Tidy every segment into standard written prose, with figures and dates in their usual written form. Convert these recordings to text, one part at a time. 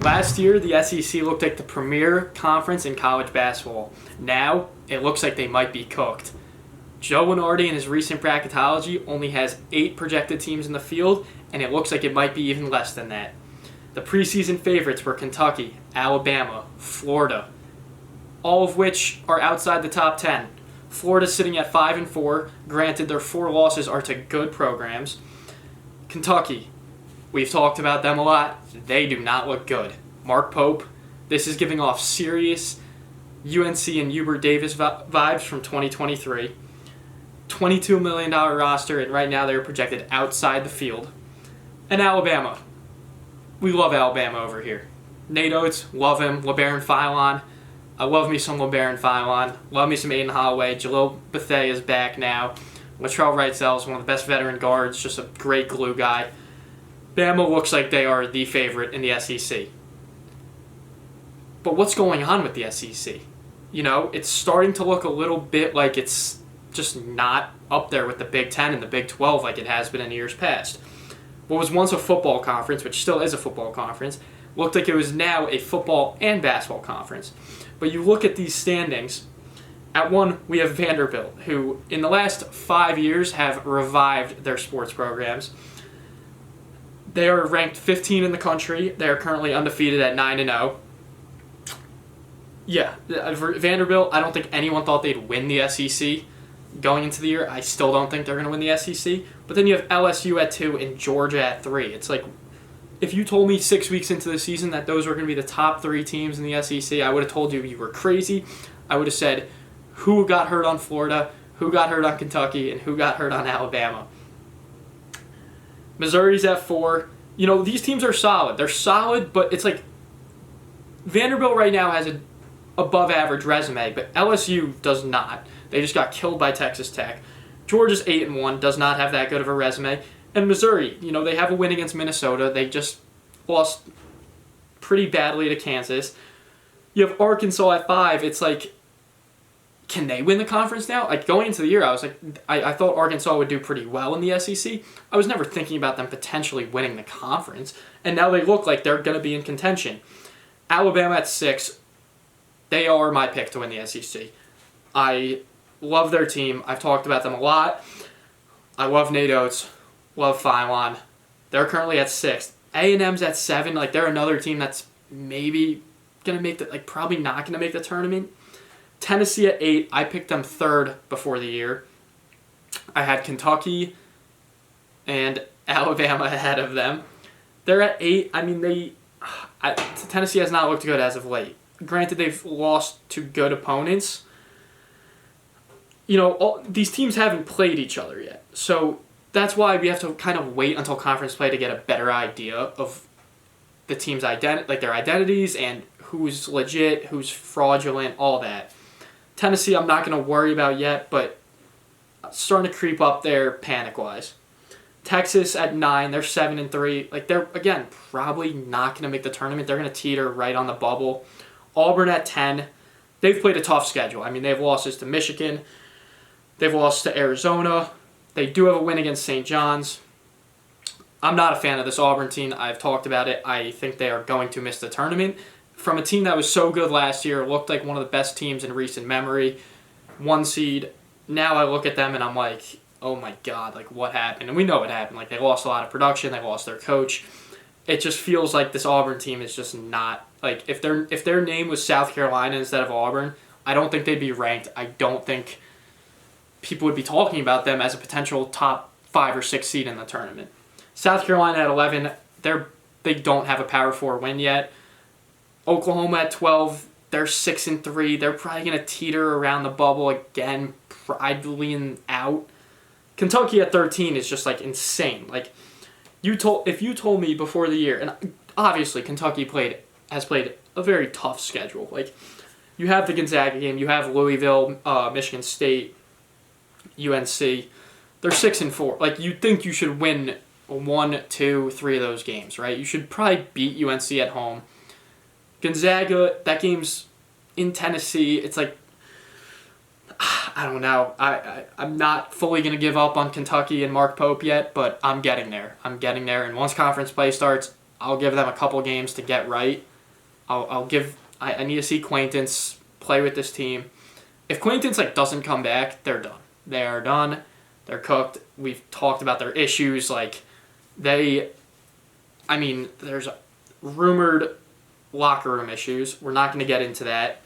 Last year, the SEC looked like the premier conference in college basketball. Now, it looks like they might be cooked. Joe Lunardi in his recent bracketology only has 8 projected teams in the field, and it looks like it might be even less than that. The preseason favorites were Kentucky, Alabama, Florida, all of which are outside the top 10. Florida's sitting at 5-4. Granted, their 4 losses are to good programs. Kentucky, we've talked about them a lot. They do not look good. Mark Pope, this is giving off serious UNC and Hubert Davis vibes from 2023. $22 million roster, and right now they're projected outside the field. And Alabama. We love Alabama over here. Nate Oates, love him. LeBaron Philon. I love me some LeBaron Philon. Love me some Aiden Holloway. Jalil Bethea is back now. Latrell Wrightsell is one of the best veteran guards, just a great glue guy. Bama looks like they are the favorite in the SEC. But what's going on with the SEC? You know, it's starting to look a little bit like it's just not up there with the Big Ten and the Big 12 like it has been in years past. What was once a football conference, which still is a football conference, looked like it was now a football and basketball conference. But you look at these standings. At 1, we have Vanderbilt, who in the last 5 years have revived their sports programs. They are ranked 15 in the country. They are currently undefeated at 9-0. Yeah, Vanderbilt, I don't think anyone thought they'd win the SEC going into the year. I still don't think they're going to win the SEC. But then you have LSU at 2 and Georgia at 3. It's like, if you told me 6 weeks into the season that those were going to be the top 3 teams in the SEC, I would have told you were crazy. I would have said who got hurt on Florida, who got hurt on Kentucky, and who got hurt on Alabama. Missouri's at 4. You know, these teams are solid. They're solid, but it's like Vanderbilt right now has an above-average resume, but LSU does not. They just got killed by Texas Tech. Georgia's 8-1, does not have that good of a resume. And Missouri, you know, they have a win against Minnesota. They just lost pretty badly to Kansas. You have Arkansas at 5. It's like, can they win the conference now? Like, going into the year, I was like, I thought Arkansas would do pretty well in the SEC. I was never thinking about them potentially winning the conference. And now they look like they're going to be in contention. Alabama at 6. They are my pick to win the SEC. I love their team. I've talked about them a lot. I love Nate Oates. Love Philon. They're currently at 6. A&M's at 7. Like, they're another team that's maybe going to make the, like, probably not going to make the tournament. Tennessee at 8. I picked them 3rd before the year. I had Kentucky and Alabama ahead of them. They're at 8. I mean, Tennessee has not looked good as of late. Granted, they've lost to good opponents. You know, these teams haven't played each other yet. So that's why we have to kind of wait until conference play to get a better idea of the team's their identities and who's legit, who's fraudulent, all that. Tennessee, I'm not going to worry about yet, but starting to creep up there panic-wise. Texas at 9, they're 7-3. Like, they're, again, probably not going to make the tournament. They're going to teeter right on the bubble. Auburn at 10. They've played a tough schedule. I mean, they've losses to Michigan. They've lost to Arizona. They do have a win against St. John's. I'm not a fan of this Auburn team. I've talked about it. I think they are going to miss the tournament. From a team that was so good last year, looked like one of the best teams in recent memory, 1 seed. Now I look at them and I'm like, oh my God, like what happened? And we know what happened. Like, they lost a lot of production. They lost their coach. It just feels like this Auburn team is just not, like, if their name was South Carolina instead of Auburn, I don't think they'd be ranked. I don't think people would be talking about them as a potential top 5 or 6 seed in the tournament. South Carolina at 11, they don't have a Power 4 win yet. Oklahoma at 12, they're 6-3. They're probably going to teeter around the bubble again, probably out. Kentucky at 13 is just like insane. Like, if you told me before the year, and obviously Kentucky has played a very tough schedule. Like, you have the Gonzaga game, you have Louisville, Michigan State, UNC. They're 6-4. Like, you'd think you should win 1, 2, 3 of those games, right? You should probably beat UNC at home. Gonzaga, that game's in Tennessee. It's like, I don't know. I'm not fully going to give up on Kentucky and Mark Pope yet, but I'm getting there. And once conference play starts, I'll give them a couple games to get right. I need to see Quaintance play with this team. If Quaintance doesn't come back, they're done. They are done. They're cooked. We've talked about their issues. There's rumored locker room issues. We're not going to get into that.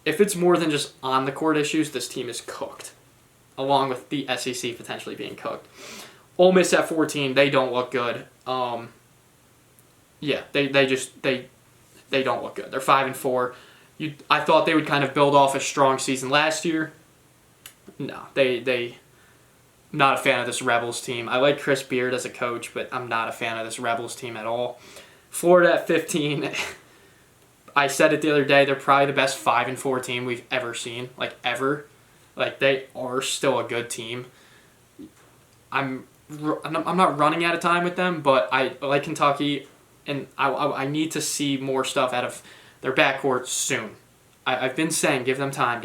If it's more than just on the court issues, this team is cooked, along with the SEC potentially being cooked. Ole Miss at 14, they don't look good. They don't look good. They're 5-4. I thought they would kind of build off a strong season last year. No, they not a fan of this Rebels team. I like Chris Beard as a coach, but I'm not a fan of this Rebels team at all. Florida at 15. I said it the other day. They're probably the best 5-4 team we've ever seen, ever. They are still a good team. I'm not running out of time with them, but I like Kentucky, and I need to see more stuff out of their backcourt soon. I've been saying give them time.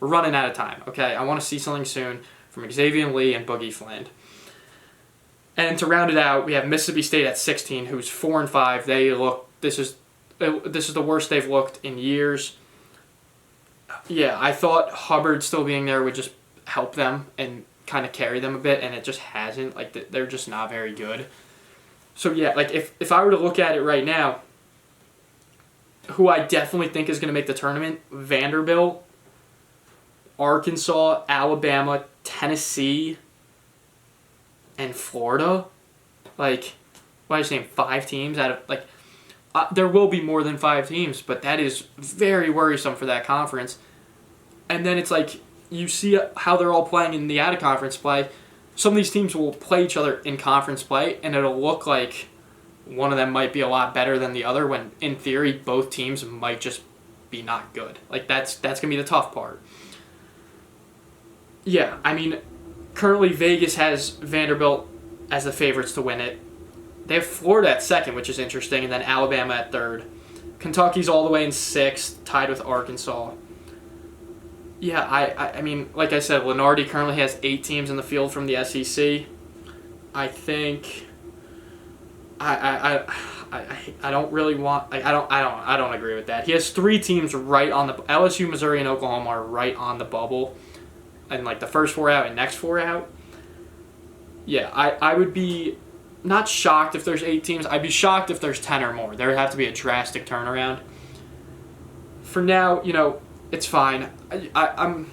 We're running out of time, okay? I want to see something soon from Xavier Lee and Boogie Fland. And to round it out, we have Mississippi State at 16, who's 4-5. This is the worst they've looked in years. Yeah, I thought Hubbard still being there would just help them and kind of carry them a bit, and it just hasn't. They're just not very good. So yeah, if I were to look at it right now, who I definitely think is going to make the tournament, Vanderbilt, Arkansas, Alabama, Tennessee, and Florida. What are you saying, 5 teams out of, there will be more than 5 teams, but that is very worrisome for that conference. And then it's you see how they're all playing in the out-of-conference play. Some of these teams will play each other in conference play, and it'll look like one of them might be a lot better than the other, when in theory both teams might just be not good. That's going to be the tough part. Yeah, currently Vegas has Vanderbilt as the favorites to win it. They have Florida at 2nd, which is interesting, and then Alabama at 3rd. Kentucky's all the way in 6th, tied with Arkansas. Yeah, I mean, like I said, Lenardi currently has 8 teams in the field from the SEC. I think I don't really want. I don't agree with that. He has 3 teams right on the LSU, Missouri, and Oklahoma are right on the bubble, and the first 4 out and next 4 out. Yeah, I would be not shocked if there's 8 teams. I'd be shocked if there's 10 or more. There would have to be a drastic turnaround. For now, it's fine. I'm.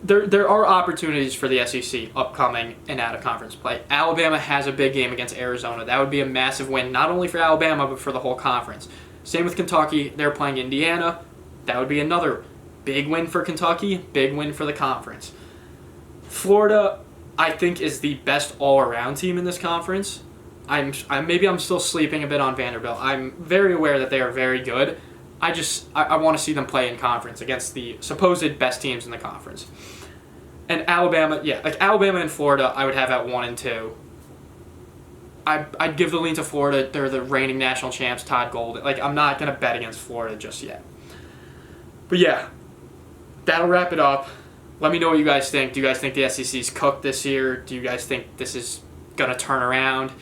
There are opportunities for the SEC upcoming and out-of-conference play. Alabama has a big game against Arizona. That would be a massive win, not only for Alabama, but for the whole conference. Same with Kentucky. They're playing Indiana. That would be another big win for Kentucky, big win for the conference. Florida, I think, is the best all-around team in this conference. Maybe I'm still sleeping a bit on Vanderbilt. I'm very aware that they are very good. I want to see them play in conference against the supposed best teams in the conference. And Alabama, Alabama and Florida, I would have at 1 and 2. I'd give the lean to Florida. They're the reigning national champs, Todd Golden. I'm not going to bet against Florida just yet. But yeah, that'll wrap it up. Let me know what you guys think. Do you guys think the SEC's cooked this year? Do you guys think this is going to turn around?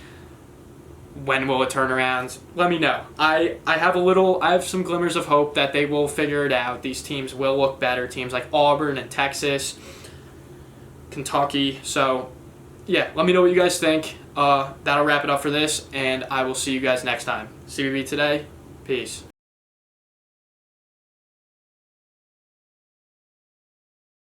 When will it turn around? Let me know. I have some glimmers of hope that they will figure it out. These teams will look better. Teams like Auburn and Texas, Kentucky. So, yeah, let me know what you guys think. That'll wrap it up for this, and I will see you guys next time. CBB Today. Peace.